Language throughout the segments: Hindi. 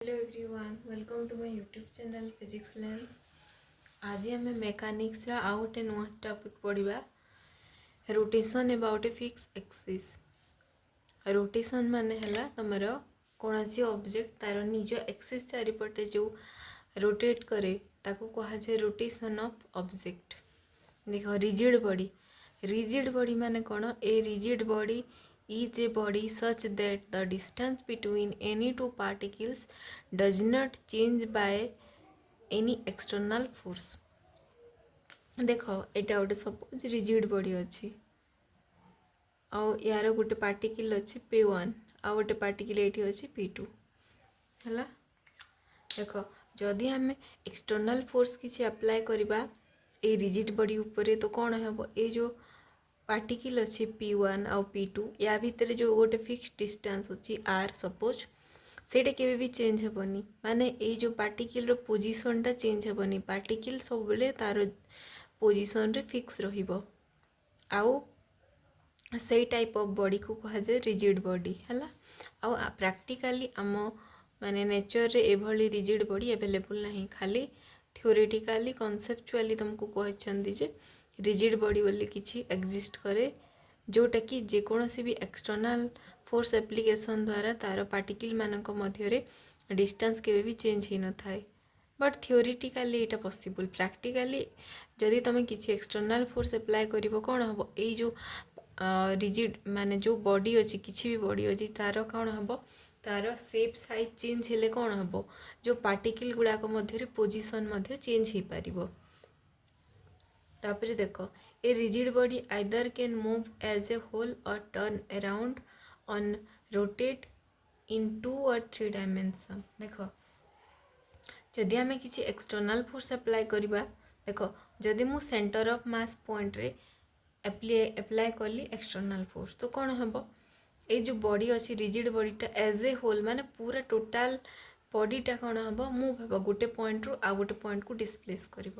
Hello everyone, welcome to my YouTube channel physics lens. आज आम मेकानिक्स आउ गोटे नुआ टॉपिक पढ़ा rotation about a fix axis. Rotation माने हला तमर कौन सी ऑब्जेक्ट तार निज एक्सिस चारिपटे जो रोटेट करे ताको कहा जाए रोटेशन ऑफ ऑब्जेक्ट। देख रिजिड बॉडी माने कौन? ए rigid body is a body such that the distance between any two particles does not change by any external force। देख एटा गोटे सपोज रिजिड बॉडी अच्छी आउ यार गोटे पार्टिकल अच्छी P1 आउ गोटे पार्टिकल ये अच्छी P2 है। देख जदि आम एक्सटर्नाल फोर्स किसी अप्लाई करवा ए रिजिड बॉडी उपरे तो कौन हम ये जो पार्टिकल अच्छी P1 आउ P2 या भितर जो गोटे फिक्स डिस्टेंस अच्छी R सपोज सेटा केवे भी चेंज हेबनी। माने ये जो पार्टिकल रो पोजीशन टा चेंज हेबनी। पार्टिकल सब बेले तार पोजीशन रे फिक्स रहिबो आउ से टाइप ऑफ बॉडी को कहा जाए रिजिड बॉडी है। आउ प्रैक्टिकली आम माने नेचर रे एभली रिजिड बॉडी अवेलेबल नहीं, खाली थ्योरेटिकली कॉन्सेप्चुअली तुमको कहते जे रिजिड बॉडी बोली किसी एक्जिस्ट करे जोटा कि जेकोसी भी एक्सटर्नाल फोर्स एप्लिकेशन द्वारा तार पार्टिकल मानक मध्य डिस्टेंस केवे भी चेंज हो न थाए। बट थ्योरेटिकली यहाँ पॉसिबल, प्रैक्टिकली जदि तुम किसी एक्सटर्नाल फोर्स अप्लाई कर कौन हम ये जो रिजिड माने जो बॉडी अच्छी किसी भी बॉडी अच्छी तार कौन हम तार सेप साइज चेंज हेले कौन हम जो पार्टिकल गुड़ाक मध्य पोजिशन चेंज हो पार। तापर देख a rigid body either can move as a whole or turn around on rotate in 2 or 3 dimension. देख जदि आम किसी एक्सटर्नाल फोर्स अप्लाई करवा, देख जदि मु सेंटर ऑफ मास पॉइंट रे अप्लाई कली एक्सटर्नाल फोर्स तो कौन हम ये जो बॉडी अच्छी रिजिड बॉडीटा एज ए होल माने पूरा टोटाल बॉडीटा कौन हम मूव हम गोटे पॉइंट रू आ गोटे पॉइंट को डिस्प्लेस कर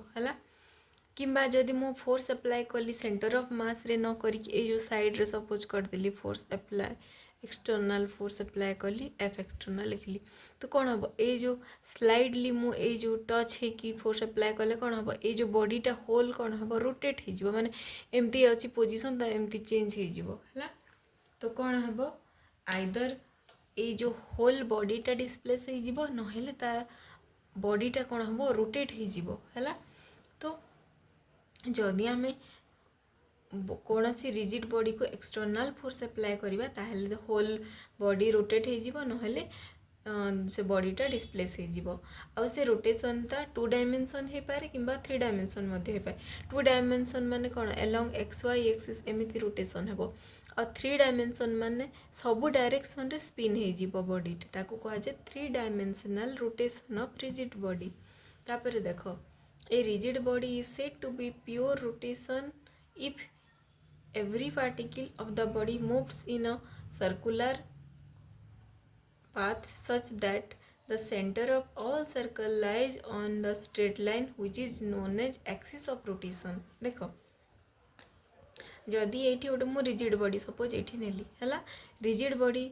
किंबा जदि मु फोर्स अप्लाई कली सेंटर ऑफ मास रे न करी जो साइड रे सपोज करदेली force apply external force apply कली एफ एक्सटर्नाल लिखली तो कौन हम ये जो स्लाइडली मु ये जो टच है कि फोर्स अप्लाई कले कौन हम ये जो बॉडीटा होल कौन हम रोटेट हो माने एमती अच्छी पोजिशन एमती चेंज हो। तो कौन हम आइदर ये जो होल बॉडीटा डिस्प्लेस हो नहेले ता बॉडीटा कौन हम रोटेट हो। तो जदि आम कौन सी रिजिड बॉडी को एक्सटर्नाल फोर्स अप्लाई करवा ताहले होल बॉडी रोटेट हो नहेले से बॉडीटा डिस्प्लेस हो से रोटेशन ता 2 डायमेंशन हो पारे कि 3 डायमेंशन हो पाए। 2 डायमेंशन माने कौन एलोंग एक्स वाई एक्सिस एमती रोटेशन हो और 3 डायमेंशन माने सबू डायरेक्शन रे स्पिन हो बॉडीटा कह जाए 3 dimensional rotation of rigid body. तापर देख a rigid body is said to be pure rotation if every particle of the body moves in a circular path such that the center of all circle lies on the straight line which is known as axis of rotation। देख जदि ये गोटे मु रिजिड बॉडी सपोज ये नेली है रिजिड बॉडी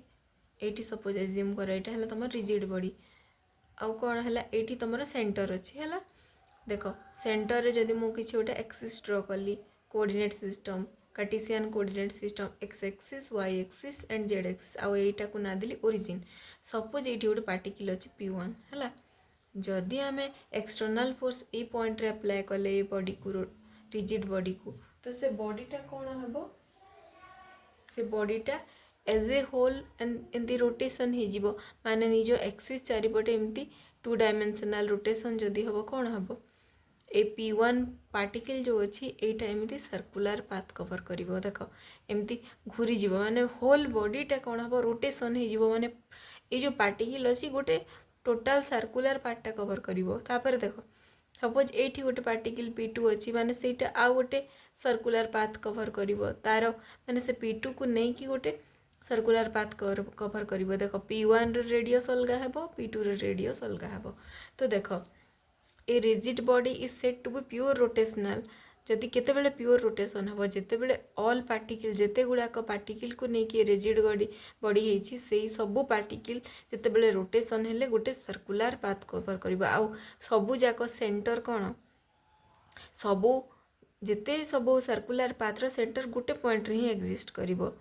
ये सपोज एज्यूम कर यहाँ है तुम रिजिड बॉडी आउ कौन है ये तुम सेंटर अच्छी है। देख सेंटर रे जदि मु किसी गोटे एक्सिस ड्र कली coordinate system Cartesian coordinate system X axis Y axis and Z axis आउ एटा को ना देली ओरिजिन सपोज ये गोटे पार्टिकल अच्छी P1 है। जदि आम एक्सटर्नाल फोर्स ये पॉइंट रे अप्लाई कले ये बॉडी को रिजिड बॉडी को तो से बॉडीटा कौन हम से बॉडीटा एज ए होल एमती रोटेशन हो माने निज एक्सिस चारिपटे एमती 2 डायमेंशनल रोटेशन जदि हम कौन हम ए P1 पार्टिकल जो अच्छी एटा एमती सर्कुलर पाथ कवर कर देख एमती घूरीज माने होल बॉडीटा कौन हम रोटेशन हो माने ये जो पार्टिकल अच्छी गोटे टोटाल सर्कुलर पार्टा कवर कर। देख सपोज ये गोटे पार्टिकल P2 अच्छी माने सेटा आ गोटे सर्कुलर पाथ कवर कर तार माने से P2 को नहीं कि गोटे सर्कुलर पाथ कवर कर। देख P1 रेडियस अलग है P2 रेडियस अलग है। तो देख a rigid body is said to be pure rotational जदि केतेबेले प्योर रोटेशन हम जितेबले ऑल पार्टिकल जेते गुड़ाक पार्टिकल को लेकिन रिजिड बॉडी होती से सबू पार्टिकल जितेबले रोटेशन हेले गोटे सर्कुलर पाथ कवर कर सबू जाक सेंटर कौन सबू जिते सबू सर्कुलर पाथर सेंटर गोटे पॉइंट ही एक्जिस्ट करिवो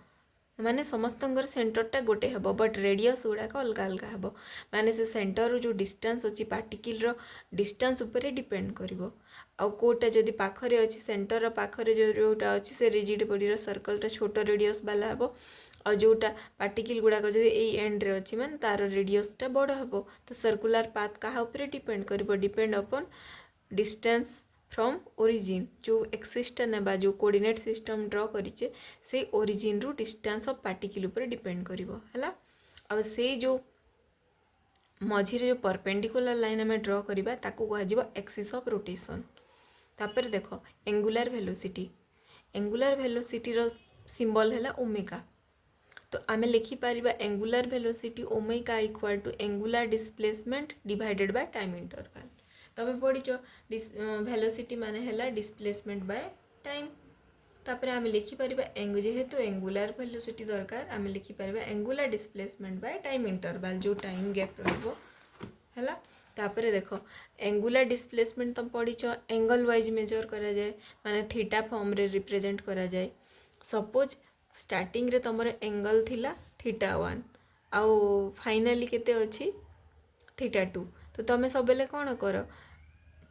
माने समस्तंगर सेंटरटा गोटे हे बट रेडियस गुड़ाक अलग अलग हे माने से सेंटर जो डिस्टेंस अच्छी पार्टिकल रो डिस्टेंस उपरे डिपेंड करिवो आउ कोटा जदि पाखरे अच्छी सेंटर पाखरे जोटा अच्छी से रिजिड बॉडी रो सर्कलटा छोट रेडियस वाला हे आ जोटा पार्टिकल गुड़ाक जदि एई एंड रे अच्छी माने तार रेडियसटा बड़ हे तो सर्कुलर पाथ कहा उपरे डिपेंड करिवो depend upon distance from origin जो एक्सिसटा नेबा जो कोऑर्डिनेट सिस्टम ड्रॉ करिचे से ओरिजिन रु डिस्टेंस ऑफ पार्टिकल ऊपर डिपेंड करिवो हला अब से जो मझी जो परपेंडिकुलर लाइन आम ड्रॉ करिबा ताकू कह एक्सिस ऑफ रोटेशन तापर देख एंगुलर वेलोसिटी रो सिंबल है ओमेगा तो आम लिखिपर angular velocity omega equal to angular displacement divided by time interval तमें पढ़ीच वेलोसिटी माने है डिस्प्लेसमेंट बाय टाइम तापर आम लिखिपर जेहेतु एंगुलर वेलोसिटी दरकार आम लिखिपर angular displacement by time interval जो टाइम गैप रहिबो हैला तापर देख एंगुलर डिस्प्लेसमेंट तुम पढ़ीच एंगल वाइज मेजर करा जाए माने थीटा फॉर्म रे रिप्रेजेंट करा जाए सपोज स्टार्टिंग रे तुमर एंगल थिला थीटा 1 आउ फाइनाली केते अछि थीटा 2 तो तुम सबले कौन कर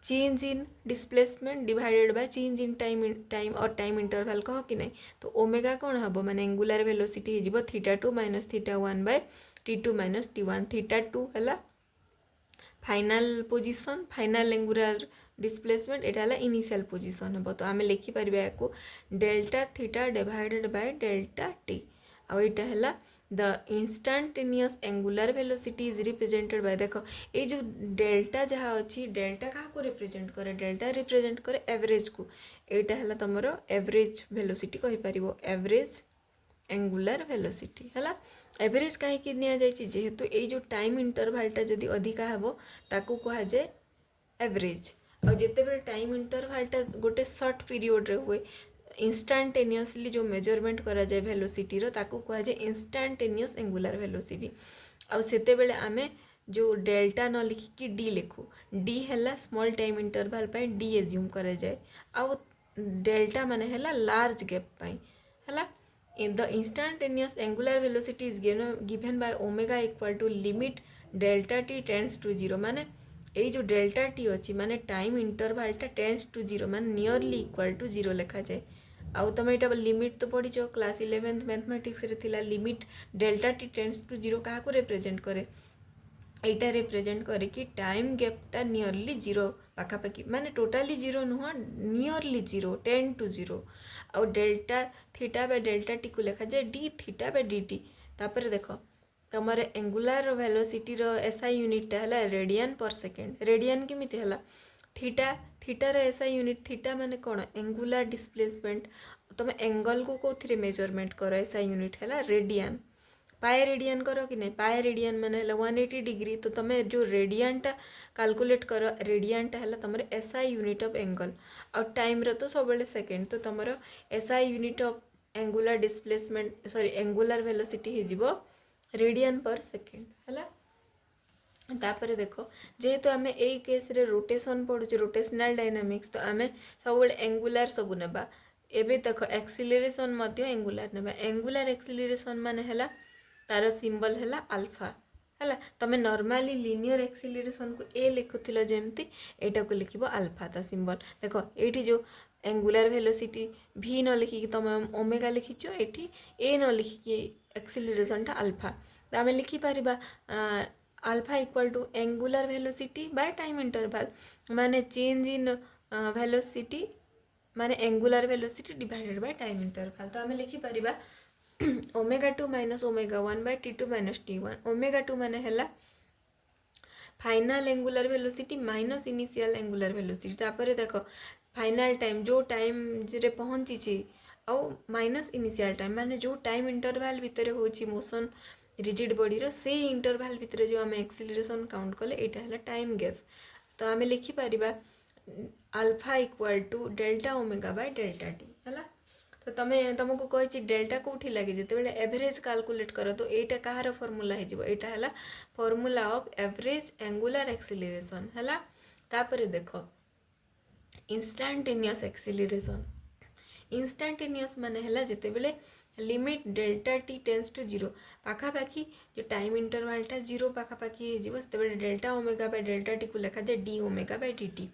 change in displacement divided by change in time or time interval कह कि नहीं तो ओमेगा कौन हम माने एंगुलर वेलोसिटी हो theta 2 minus theta 1 by T2 minus T1 theta 2 है final position final angular displacement एटा इनिशियल पोजिशन हम तो आम लिखिपर या delta theta divided by delta T आईटा है the instantaneous angular velocity is represented by देख ये जो डेल्टा जहाँ अच्छी डेल्टा क्या को रिप्रेजेंट करे डेल्टा रिप्रेजेंट करे एवरेज को एटा है तुम एवरेज वेलोसिटी कहीपर एवरेज एंगुलर वेलोसिटी है एवरेज कहीं नि जेहेतु ये जो टाइम इंटरवलटा जदि अधिका हे ताकू कह जाए एवरेज और जिते टाइम इंटरवलटा गोटे सर्ट पीरियड रे हुए इंस्टांटेनियसली जो मेजरमेंट करा जाए वेलोसिटी रो ताकू कह जाए इंस्टांटेनियस एंगुलर वेलोसिटी आउ सेते बेले आमे जो डेल्टा न लिखिकी डी लिखू डी है स्मॉल टाइम इंटरवल पे डी एज्यूम करा जाए आउ डेल्टा माने है लार्ज गैप पाई है in the instantaneous angular velocity is given by omega equal to limit delta t tends to 0 माने ये जो डेल्टा टी अच्छी माने टाइम इंटरवलटा टेंस टू 0 माने नियरली इक्वल टू 0 लिखा जाए आउ तुम यहाँ लिमिट तो पढ़ीच क्लास 11th मैथमेटिक्स रे थिला limit delta T tends to 0 क्या रिप्रेजेंट करे एटा रिप्रेजेंट करे कि टाइम गैपटा नियरली 0 पाखापाखि माने टोटाली 0 नुह नियरली 0 10 to 0 आउ delta theta by delta T को लिखा जाए D theta by D T तापर देख तुम एंगुलर वेलोसिटी रो एसआई यूनिटा है रेडियन पर सेकेंड रेडियन केमिति है थीटा थीटार एसआई यूनिट थीटा माने कौन एंगुलर डिस्प्लेसमेंट तुम एंगल को कौन मेजरमेंट कर एसआई यूनिट है रेडियन पाए रेडियन करो कि नहीं पाए रेडियन माने 180 डिग्री तो तुम जो रेडियनटा कैलकुलेट कर रेडियनटा है तुम एसआई यूनिट ऑफ एंगल और टाइम रो तो सब सेकेंड तो तुम SI unit of angular displacement sorry angular velocity हो रेडियन पर सेकेंड है तापर देख जेहेतु आम ए केस रे रोटेशन पढ़ुचे रोटेशनल डायनामिक्स तो आम सब एंगुलर सब नेबा एबे देख एक्सिलरेशन मध्य एंगुलर नेबा एंगुलर एक्सिलरेशन माने है तार सिंबल है अल्फा है तुम नॉर्मली लिनियर एक्सिलरेशन को ए लिखुल जमती एटा को लिख अल्फा ता सिंबल देख ये जो एंगुलर वेलोसिटी भी न लिखिकी तुम ओमेगा लिखिच ये ए न लिखिकी एक्सिलरेशनटा अल्फा तो आम लिखिपर alpha equal to angular velocity by time interval माने चेंज इन वेलोसिटी माने angular velocity divided by time interval तो आम लिखिपर omega 2 minus omega 1 by T2 minus T1 omega 2 माने है final angular velocity minus initial angular velocity तापर देख फाइनल टाइम जो टाइम जे पहुँची आउ माइनस इनिशियल टाइम माने जो टाइम इंटरवल भितर होची मोशन रिजिड बॉडी रो से इंटरवल भितर जो आम एक्सिलरेशन काउंट कले एटा है टाइम गैप तो आम लिखिपर alpha equal to delta omega by delta T है। तो तुमको कही डेल्टा कौटी लगे जो एवरेज कैलकुलेट कर तो यहाँ कहार फर्मूला है formula of average angular acceleration है। तापर देख इंस्टांटेनियस एक्सीलरेशन इंस्टांटेनियस माने है जिते बड़े limit delta T tends to zero पाखापाखि जो टाइम इंटरवालटा जीरो पाखापाखि होते delta omega by delta T को लिखा जाए D omega by D T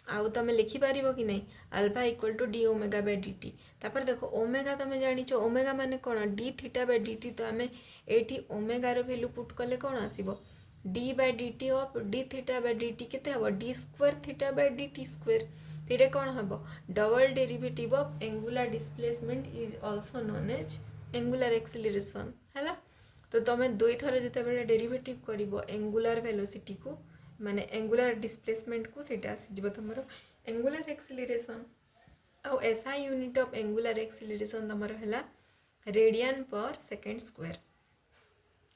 आउ तुम लिखिपार कि नहीं alpha equal to D omega by D T. तापर देख ओमेगा तुम जाच ओमेगा माने कौन D theta by D T. तो आम ये ओमेगार भैल्यू पुट कले कौन आसो D by D T of D theta by D T केते हम D square theta by D T square. तो कौन हम double derivative of angular displacement is also known as angular acceleration है। तो तुम दुई थर जिते डेरिवेटिव कर एंगुलर वेलोसिटी को माने एंगुलर डिस्प्लेसमेंट को सीटा आसीज तुम एंगुलर एक्सीलरेशन आउ SI unit of angular acceleration तुम है रेडियन पर सेकेंड स्क्वायर।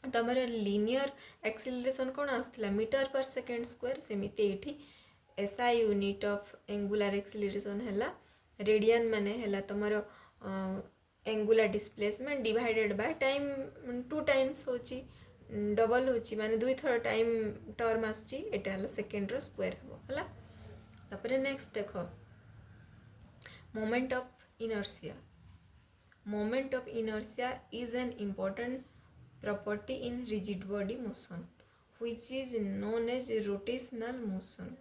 तुम लीनियर एक्सीलरेशन कौन आसला मीटर पर सेकेंड स्क्वायर सेमती ये SI unit of angular acceleration है रेडियन माने है तुम angular displacement divided by time two times होची डबल होची माने दुई थर टाइम टर्म आसुची एटा हला सेकेंड रो स्क्वायर हो हला। तापर नेक्स्ट देख moment of inertia. Moment of inertia is an important property in rigid body motion which is known as rotational motion.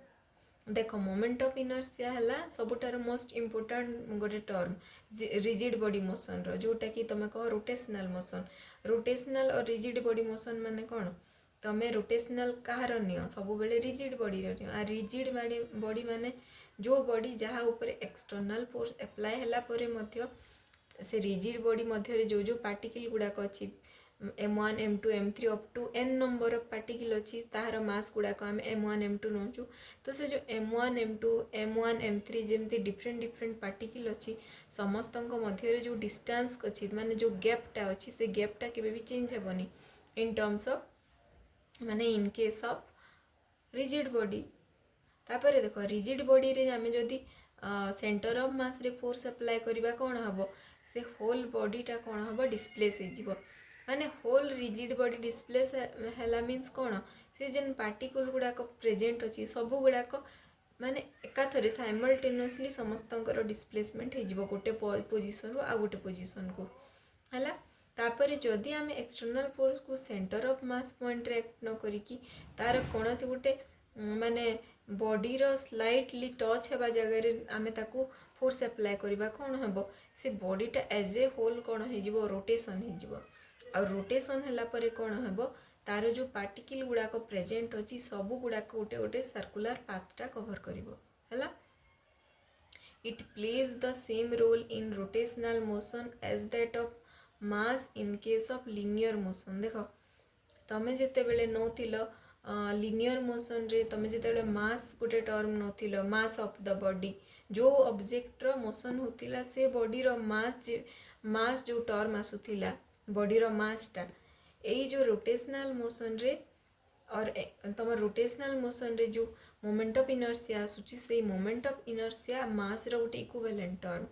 देख मोमेंट ऑफ इनर्शिया है सबुठार मोस्ट इम्पोर्टेंट गोटे टर्म रिजिड बॉडी मोशन रो जोटा कि तुम कह रोटेशनल मोशन। रोटेशनल और रिजिड बॉडी मोशन माने कौन तुम रोटेशनल कहार नियो सब बेले रिजिड बॉडी नियो आ रिजिड बॉडी माने जो बॉडी जहाँ ऊपर एक्सटर्नल फोर्स एप्लाय होला परे मध्य से रिजिड बॉडी मध्य जो जो पार्टिकल गुड़ाक अच्छी M1 M2 M3 up to n number of particle अच्छी तार मास गुड़ाक आम M1 M2 नौचु। तो से जो M1 M2 M1 M3 जमती डिफरेंट डिफरेंट पार्टिकल अच्छी समस्त मध्य जो डिस्टेंस अच्छी माने जो गैपटा अच्छी से गैपटा केबे भी चेंज हेबनी इन टर्म्स ऑफ माने इन केस ऑफ रिजिड बॉडी। तापर देख रिजिड बॉडी रे आमे जदि सेंटर ऑफ मास रे फोर्स अप्लाई करबा कौन हम से होल बॉडीटा कौन हम डिस्प्लेस हो माने होल रिजिड बॉडी डिस्प्लेस है मीन्स कौन से जेन पार्टिकल गुड़ाक प्रेजेंट अच्छी सब गुड़ाक माने एकाथरे साइमल्टेनियसली समस्तंकर डिस्प्लेसमेंट हो गोटे पोजिशन रु आ गोटे पोजिशन को है। तापर जदि आम एक्सटर्नल फोर्स को सेंटर ऑफ मास पॉइंट रे एक्ट न करिकी तार कौन से गोटे माने बॉडीर स्लाइटली टच हेबा जगह आम ताकू फोर्स अप्लाई करबा कौन हम से बॉडीटा एज ए होल कौन हो रोटेशन हो आ रोटेशन है परे कौन हम तार जो पार्टिकल गुड़ाक प्रेजेंट अच्छी सब गुड़ाक गोटे गोटे सर्कुलर पाथटा कवर करा। It plays the same role in rotational motion as that of mass in case of linear motion. देख तुम जिते बड़े नौथिल लिनियर मोशन रे तुम जिते मास गोटे टर्म नौथिल मास ऑफ द बॉडी जो ऑब्जेक्टर मोशन होतिला से बॉडीर मास जो टर्म आसुथिला बॉडीर मासटा यही जो रोटेशनल मोशन रे और तुम रोटेशनल मोशन रे जो मोमेंट ऑफ इनर्शिया आसुची से मोमेंट ऑफ इनर्शिया मास रो गोटे इक्विवेलेंट टर्म।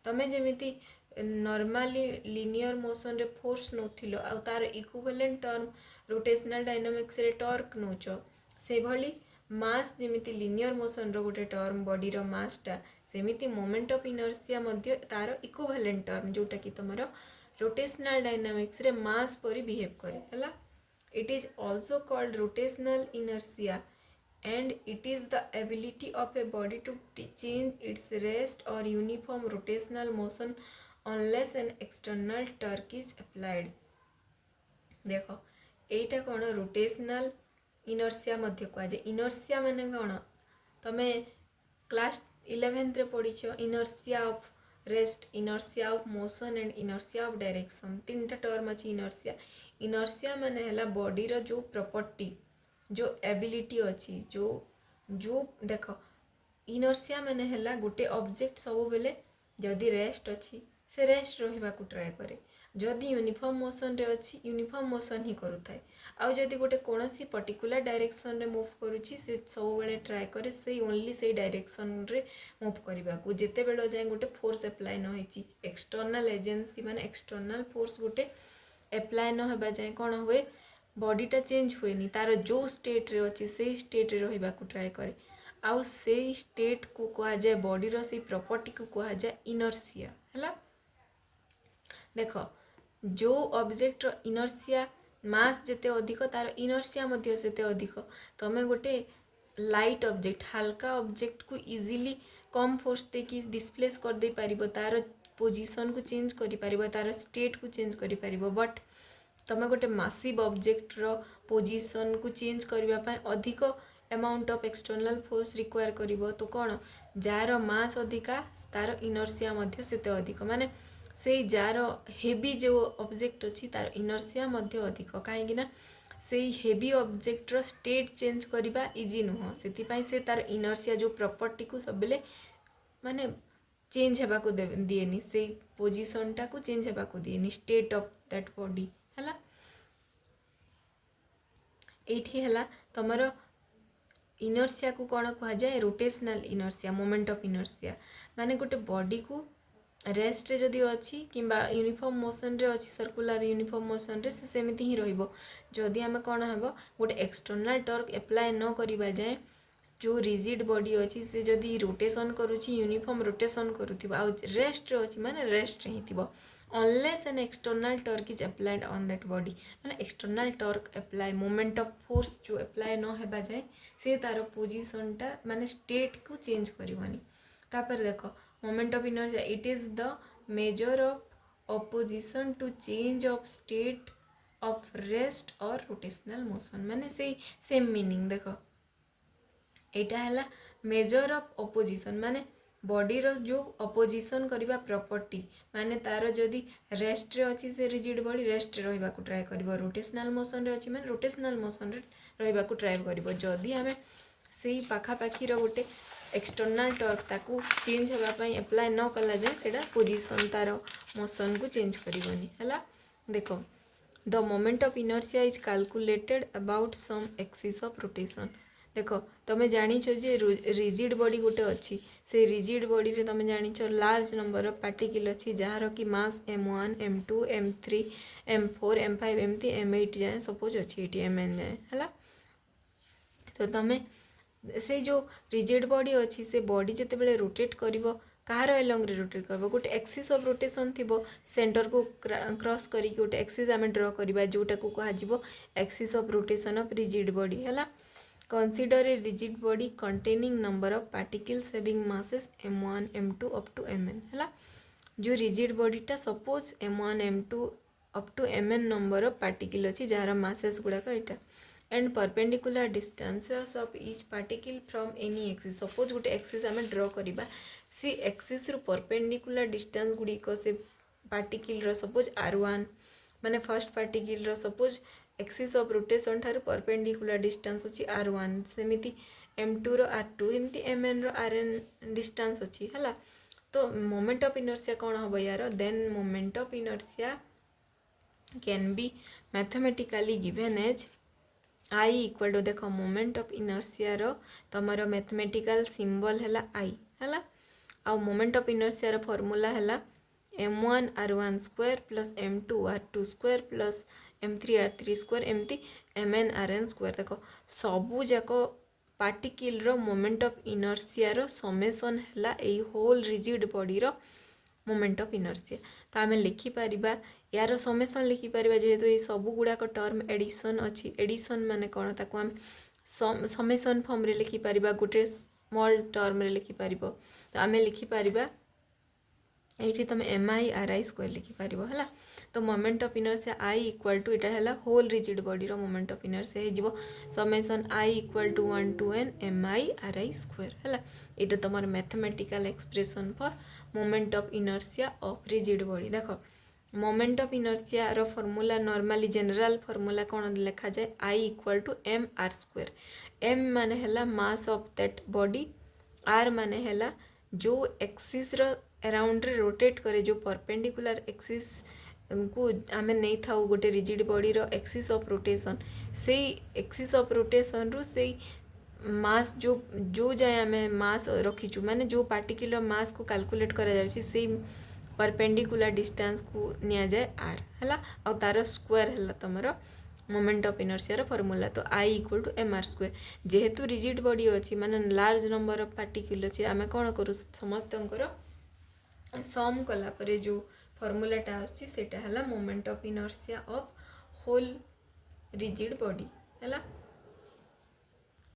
तुम जमीती नॉर्मली लिनियर मोशन रे फोर्स नौथिल आ तार इक्विवेलेंट टर्म रोटेशनल डायनामिक्स रे टॉर्क नौच से भली मास जमीती लिनियर मोशन रो गोटे टर्म बॉडीर मासटा सेमिति मोमेंट ऑफ इनर्शिया मध्य तार इक्विवेलेंट टर्म जोटा कि तुम रोटेशनल डायनामिक्स रे मास परी बिहेव करे हला। It is also called rotational inertia and it is the ability of a body to change its rest or uniform rotational motion unless an external torque is applied। देख एटा कौन रोटेशनल इनर्शिया मध्य कहुए इनर्शिया माने कौन तमे क्लास 11th रे पढ़ीछ inertia of rest inertia of motion and inertia of direction तीन टा टर्म अच्छी इनर्शिया। इनर्शिया माने है बॉडी रो जो प्रॉपर्टी जो एबिलिटी अच्छी जो जो देख इनर्शिया माने है गोटे ऑब्जेक्ट सब बेले जदि रेस्ट अच्छी से रेस्ट रहा ट्राए करे जदि यूनिफॉर्म मोशन रे अच्छी यूनिफॉर्म मोशन ही करूଥାଏ आउ जदि गोटे कोनोसी पर्टिकुलर डायरेक्शन रे मूव करूची से सब बेले ट्राई करे से ओनली से डायरेक्शन रे मूव करबा को जेते बेलो जाय गोटे फोर्स अप्लाई न होईची एक्सटर्नल एजेंसी माने एक्सटर्नल फोर्स गोटे अप्लाई न होबा जाय कोन होए बॉडीटा चेंज हुएनी तार जो स्टेट रे अच्छी से स्टेट रे रहिबा को ट्राई करे आउ से स्टेट को कहा जाए बॉडी रो से प्रॉपर्टी को कहा जाए इनर्शिया हैला देख जो ऑब्जेक्ट इनर्शिया मास जिते अधिक तार इनर्शिया मध्य सेते अधिक तमे गोटे लाइट ऑब्जेक्ट हल्का ऑब्जेक्ट को इजीली कम फोर्स देकी डिस्प्लेस कर दे पारिबो तार पोजीशन को चेंज करि पारिबो तार स्टेट को चेंज करि पारिबो बट तमे गोटे मासिव ऑब्जेक्ट रो पोजीशन को चेंज करबा पय अधिक amount of external force require करिवो तो कोन जार मास अधिका तार इनर्शिया मध्य सेते अधिक माने से जार हेवी जो ऑब्जेक्ट अच्छी तार इनर्शिया मध्य अधिक कहीं से हेवी ऑब्जेक्ट रो स्टेट चेंज करबा इजी नुह से तार इनर्शिया जो प्रॉपर्टी को सब बेले माने चेंज हेबा को दिएनी से पोजीशन टा को चेंज हेबा को दिएनी स्टेट ऑफ दैट बॉडी हैला एठी हैला तमरो इनर्शिया को कौन कह जाए rotational inertia moment of inertia माने गोटे बॉडी को रेस्ट रे जदि अच्छी किंबा यूनिफॉर्म मोशन रे अच्छी सर्कुलर यूनिफॉर्म मोशन रे से सेमिति ही रहिबो जदि आमे कोन हेबो गोटे एक्सटर्नल टॉर्क अप्लाई न करिबा जाए जो रिजिड बॉडी अच्छी से जदि रोटेशन करूची यूनिफॉर्म रोटेशन करूथिबो आ रेस्ट रे अच्छी माने रेस्ट रे हिथिबो unless an external torque is applied on that body माने external torque apply moment of force जो अप्लाई न हेबा जाए से तार पोजीशन टा माने स्टेट को चेंज करिवनी तापर देखो moment of inertia it is the measure of opposition to change of state of rest or rotational motion माने से सेम मीनिंग देखो एटा हैला मेजर ऑफ ऑपोजिशन माने बॉडी रो जो ऑपोजिशन करबा प्रॉपर्टी माने तार जदी रेस्ट रे अछि से रिजिड बॉडी रेस्ट रे रहबा को ट्राई करबो रोटेशनल मोशन रे अछि माने रोटेशनल मोशन रे रहबा को ट्राई करबो जदी हमें सेही पाखा पाखी रो गोटे एक्सटर्नल टॉर्क ताकू चेंज होगा अप्लाई न कला जाए सेटा पोजीशन तार मोशन को चेंज करबनी हैला देखो the moment of inertia is calculated about some axis of rotation देखो तमे जानिछ जे रिजिड बॉडी गोटे अच्छी से रिजिड बॉडी रे तमे जानिछ लार्ज नंबर ऑफ पार्टिकल अच्छी जहार की मास m1 m2 m3 m4 m5 एमती m8 जाए सपोज अच्छी एटी mn जाए हैला तो तमे से जो रिजिड बॉडी अच्छी से बॉडी जिते बेले रोटेट करिवो कहार एलंग रे रोटेट करबो गोटे एक्सिस ऑफ रोटेशन थिबो सेंटर को क्रॉस करी गोटे एक्सिस आमे ड्रा करिबा जोटा को कहा जिवो axis of rotation of rigid body हैला consider a rigid body containing number of particles having masses m1 m2 up to mn हैला जो रिजिड बॉडीटा suppose m1 m2 up to mn number of particle अछि जार मासेस गुडा का एटा and perpendicular distances of each particle from any axis suppose गोटे एक्सिस आम ड्र करवा सी एक्सिस रु परपेंडिकुलर डिस्टेंस गुड़िक से पार्टिकल रो सपोज r1 माने फर्स्ट पार्टिकल रो सपोज एक्सिस ऑफ रोटेशन ठार परपेंडिकुलर डिस्टेंस अछि r1 सेमिति m2 रो r2 एमती mn रो rn डिस्टेंस अछि हला तो मोमेंट ऑफ इनर्शिया कौन हम यार then moment of inertia can be mathematically given as I equal to देखो मोमेंट ऑफ इनर्शिया रो तमरो मैथमेटिकल सिंबल हैला I हैला आ मोमेंट ऑफ इनर्शिया रो फार्मूला हैला m1 r1 square plus m2 r2 square plus m3 r3 square एमती mn rn स्क्वायर देखो सबू जाको पार्टिकल रो मोमेंट ऑफ इनर्शिया रो समेसन हैला ए होल रिजिड बॉडी रो मोमेंट ऑफ इनर्शिया तो आम लिखिपर यार समेसन लिखिपर जेहेतु ये सब गुड़ाक टर्म एडिशन अच्छी एडिशन माने कौन ताको आम समेसन फॉर्म रे लिखिपर गोटे स्मॉल टर्म रे लिखिपर तो आम लिखिपर ये तुम MI/RI स्क्वायर लिखिपर है तो moment of inertia I equal to इटा है होल रिजिड बॉडी रो मोमेंट ऑफ इनर्शिया हो summation I equal to 1 to n MI/RI square है ये तुम mathematical expression for moment of inertia of rigid body देखो मोमेंट ऑफ इनर्शिया रो फॉर्मूला नॉर्मली जनरल फॉर्मूला कौन लिखा जाए I equal to mr square m माने है mass of that body r माने है जो एक्सिस रो अराउंड रे रोटेट करे जो परपेंडिकुलर एक्सिस को आम नहीं था गोटे रिजिड बॉडीर एक्सिस ऑफ रोटेशन से एक्सिस ऑफ रोटेशन रु से मास जो जाए आम मास रखीचु माने जो पार्टिकुलर मास को कैलकुलेट करा जाउछि से परपेंडिकुलर डिस्टेंस को निया जाए आर है आ तार स्क्वायर है तुमर मोमेंट ऑफ इनर्शिया फॉर्मूला तो I equal to M R square जेहेतु रिजिड बॉडी अच्छी माने लार्ज नंबर ऑफ पार्टिकल अच्छी आम कौन करूँ समस्त सम कलापर जो फॉर्मूलाटा आछी moment of inertia of whole rigid body है।